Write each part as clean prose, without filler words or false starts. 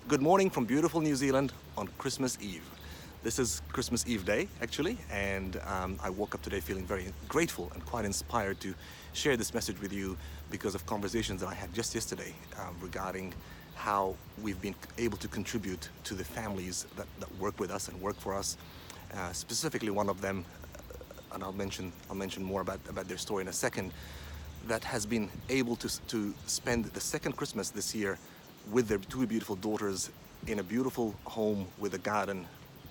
Good morning from beautiful New Zealand on Christmas Eve. This is Christmas Eve day, actually, and I woke up today feeling very grateful and quite inspired to share this message with you because of conversations that I had just yesterday regarding how we've been able to contribute to the families that work with us and work for us. Specifically, one of them, and I'll mention more about their story in a second, that has been able to spend the second Christmas this year with their two beautiful daughters in a beautiful home with a garden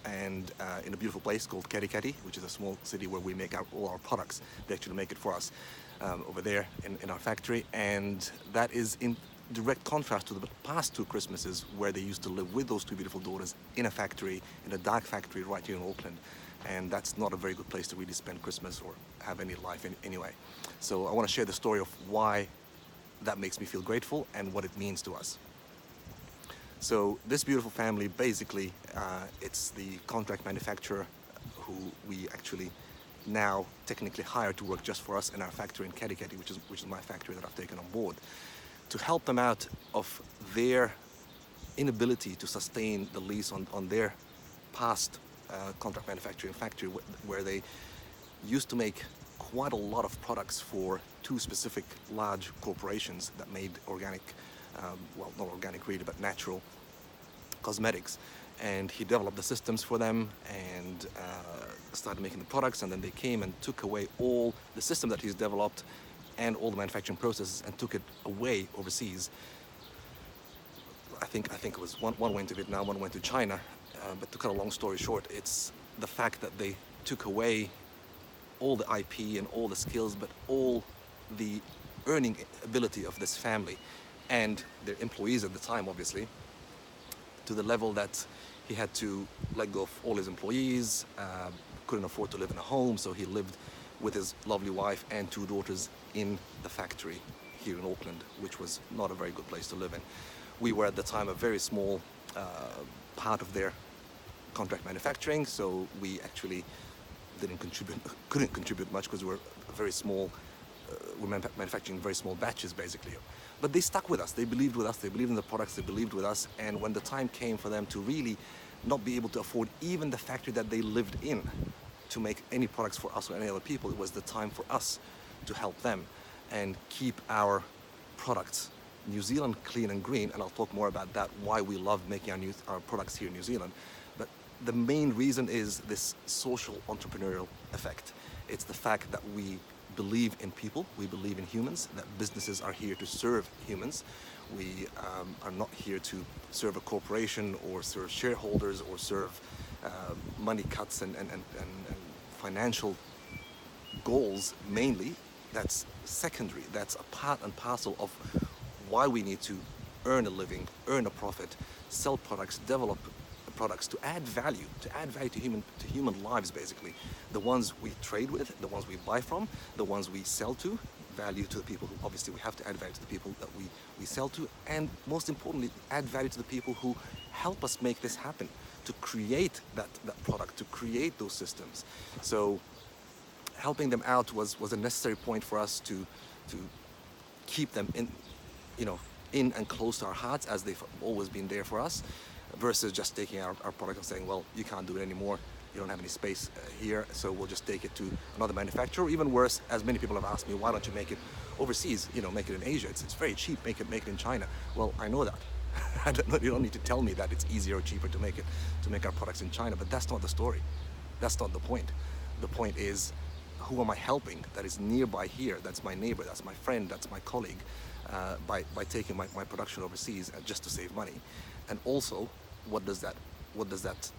and in a beautiful place called Kerikeri, which is a small city where we make all our products. They actually make it for us over there in our factory, and that is in direct contrast to the past two Christmases where they used to live with those two beautiful daughters in a factory, in a dark factory right here in Auckland. And that's not a very good place to really spend Christmas or have any life anyway. So I want to share the story of why that makes me feel grateful and what it means to us. So this beautiful family, basically, it's the contract manufacturer who we actually now technically hire to work just for us in our factory in Kerikeri, which is my factory that I've taken on board, to help them out of their inability to sustain the lease on their past contract manufacturing factory, where they used to make quite a lot of products for two specific large corporations that made organic, well, not organic really, but natural cosmetics. And he developed the systems for them and started making the products, and then they came and took away all the system that he's developed and all the manufacturing processes and took it away overseas. I think it was one went to Vietnam, one went to China, but to cut a long story short, it's the fact that they took away all the IP and all the skills, but all the earning ability of this family and their employees at the time, obviously, to the level that he had to let go of all his employees, couldn't afford to live in a home, so he lived with his lovely wife and two daughters in the factory here in Auckland, which was not a very good place to live in. We were at the time a very small part of their contract manufacturing, so we actually couldn't contribute much because we were very small. We're manufacturing very small batches, basically. But they stuck with us. They believed with us. They believed in the products. They believed with us. And when the time came for them to really not be able to afford even the factory that they lived in to make any products for us or any other people, it was the time for us to help them and keep our products New Zealand clean and green. And I'll talk more about that, why we love making our products here in New Zealand. But the main reason is this social entrepreneurial effect. It's the fact that we believe in people, we believe in humans, that businesses are here to serve humans. We are not here to serve a corporation or serve shareholders or serve money cuts and financial goals mainly. That's secondary. That's a part and parcel of why we need to earn a living, earn a profit, sell products, develop products to add value to human lives, basically. The ones we trade with, the ones we buy from, the ones we sell to, value to the people who, obviously we have to add value to the people that we sell to, and most importantly, add value to the people who help us make this happen, to create that product, to create those systems. So helping them out was a necessary point for us to keep them in and close to our hearts, as they've always been there for us, versus just taking our product and saying, well, you can't do it anymore, you don't have any space here, so we'll just take it to another manufacturer. Or even worse, as many people have asked me, why don't you make it overseas, make it in Asia, it's very cheap, make it in China. Well, I know that. You don't need to tell me that it's easier or cheaper to make our products in China, but that's not the story. That's not the point. The point is, who am I helping that is nearby here? That's my neighbor, that's my friend, that's my colleague, by taking my production overseas just to save money. And also, what does that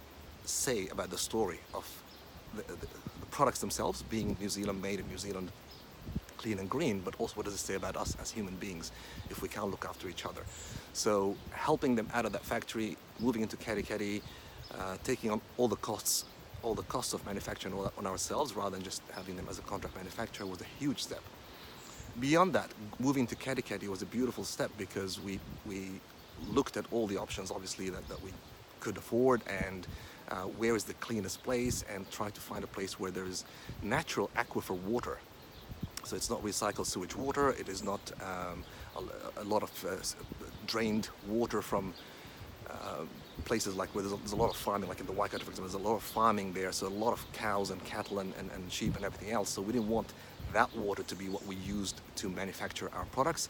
say about the story of the products themselves being New Zealand made in New Zealand, clean and green, but also what does it say about us as human beings if we can't look after each other? So helping them out of that factory, moving into Kerikeri, taking on all the costs of manufacturing all that on ourselves rather than just having them as a contract manufacturer was a huge step. Beyond that, moving to Kerikeri was a beautiful step because we looked at all the options, obviously, that we could afford, and where is the cleanest place, and tried to find a place where there is natural aquifer water. So it's not recycled sewage water, it is not a lot of drained water from places like where there's a lot of farming, like in the Waikato, for example, there's a lot of farming there, so a lot of cows and cattle and sheep and everything else. So we didn't want that water to be what we used to manufacture our products.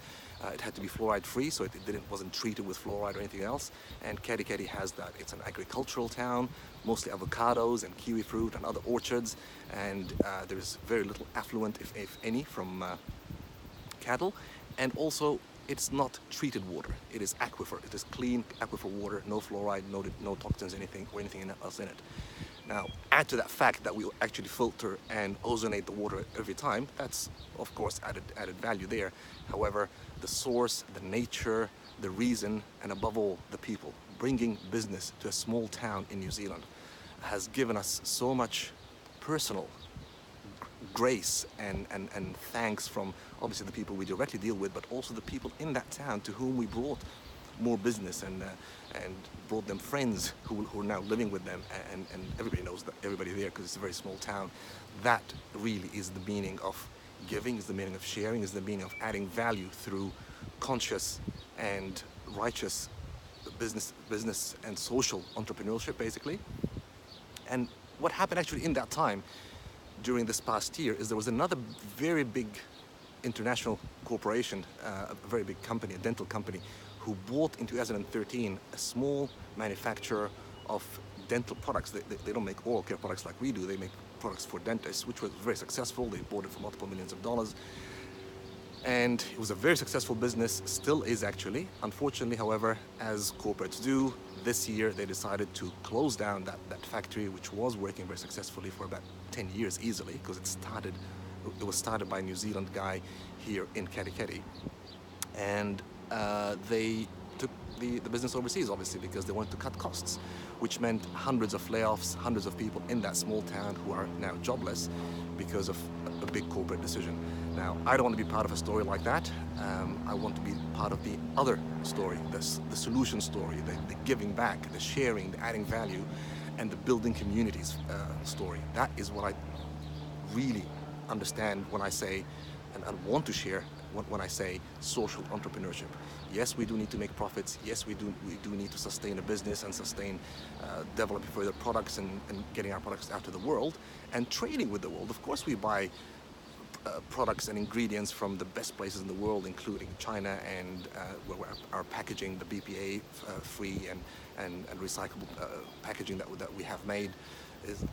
It had to be fluoride free, so it wasn't treated with fluoride or anything else. And Kerikeri has that. It's an agricultural town, mostly avocados and kiwi fruit and other orchards, and there is very little affluent, if any, from cattle. And also, it's not treated water. It is aquifer. It is clean aquifer water, no fluoride, no toxins, anything else in it. Now, add to that fact that we actually filter and ozonate the water every time. That's, of course, added value there. However, the source, the nature, the reason, and above all, the people, bringing business to a small town in New Zealand has given us so much personal grace and thanks from obviously the people we directly deal with, but also the people in that town to whom we brought more business and brought them friends who are now living with them, and everybody knows that, everybody there, because it's a very small town. That really is the meaning of giving, is the meaning of sharing, is the meaning of adding value through conscious and righteous business and social entrepreneurship, basically. And what happened actually in that time during this past year is there was another very big international corporation, a very big company, a dental company, who bought in 2013 a small manufacturer of dental products. They don't make oral care products like we do. They make products for dentists, which was very successful. They bought it for multiple millions of dollars. And it was a very successful business, still is actually. Unfortunately, however, as corporates do, this year they decided to close down that factory, which was working very successfully for about 10 years easily, because it was started by a New Zealand guy here in Kerikeri. And they took the business overseas, obviously, because they wanted to cut costs, which meant hundreds of layoffs, hundreds of people in that small town who are now jobless because of a big corporate decision. Now, I don't want to be part of a story like that. I want to be part of the other story, the solution story, the giving back, the sharing, the adding value, and the building communities story. That is what I really understand when I say, and want to share when I say social entrepreneurship. Yes, we do need to make profits. Yes, we do need to sustain a business and developing further products and getting our products out to the world and trading with the world. Of course, we buy products and ingredients from the best places in the world, including China, and where our packaging, the BPA free and recyclable packaging that we have made,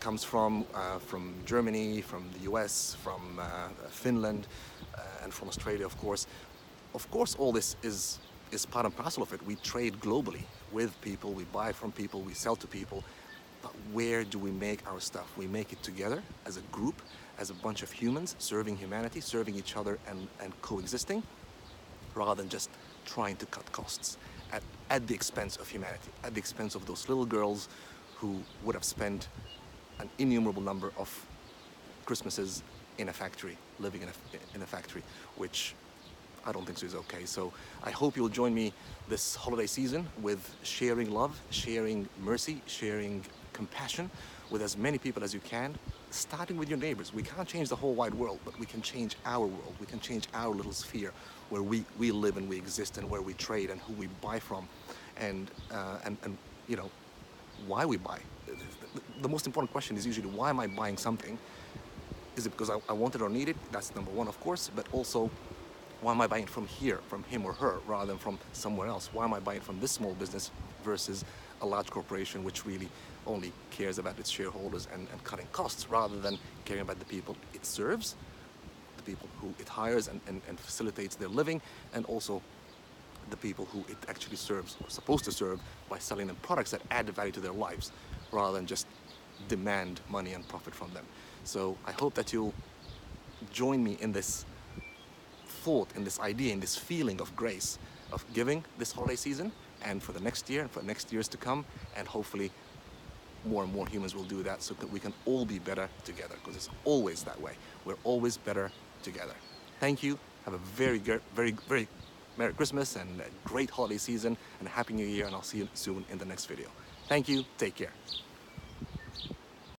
comes from Germany, from the US, from Finland, and from Australia, of course. Of course, all this is part and parcel of it. We trade globally with people, we buy from people, we sell to people. But where do we make our stuff? We make it together as a group, as a bunch of humans, serving humanity, serving each other and coexisting, rather than just trying to cut costs at the expense of humanity, at the expense of those little girls who would have spent an innumerable number of Christmases in a factory, living in a factory, which I don't think so is okay. So I hope you'll join me this holiday season with sharing love, sharing mercy, sharing compassion with as many people as you can, starting with your neighbors. We can't change the whole wide world, but we can change our world. We can change our little sphere where we live and we exist, and where we trade and who we buy from, and you know, why we buy. The most important question is usually, why am I buying something? Is it because I want it or need it? That's number one, of course, but also, why am I buying from here, from him or her, rather than from somewhere else? Why am I buying from this small business versus a large corporation which really only cares about its shareholders and cutting costs, rather than caring about the people it serves, the people who it hires and facilitates their living, and also the people who it actually serves, or supposed to serve, by selling them products that add value to their lives, rather than just demand money and profit from them. So I hope that you'll join me in this thought, in this idea, in this feeling of grace, of giving this holiday season, and for the next year and for next years to come, and hopefully more and more humans will do that, so that we can all be better together, because it's always that way. We're always better together. Thank you. Have a very Merry Christmas and a great holiday season and a Happy New Year, and I'll see you soon in the next video. Thank you. Take care.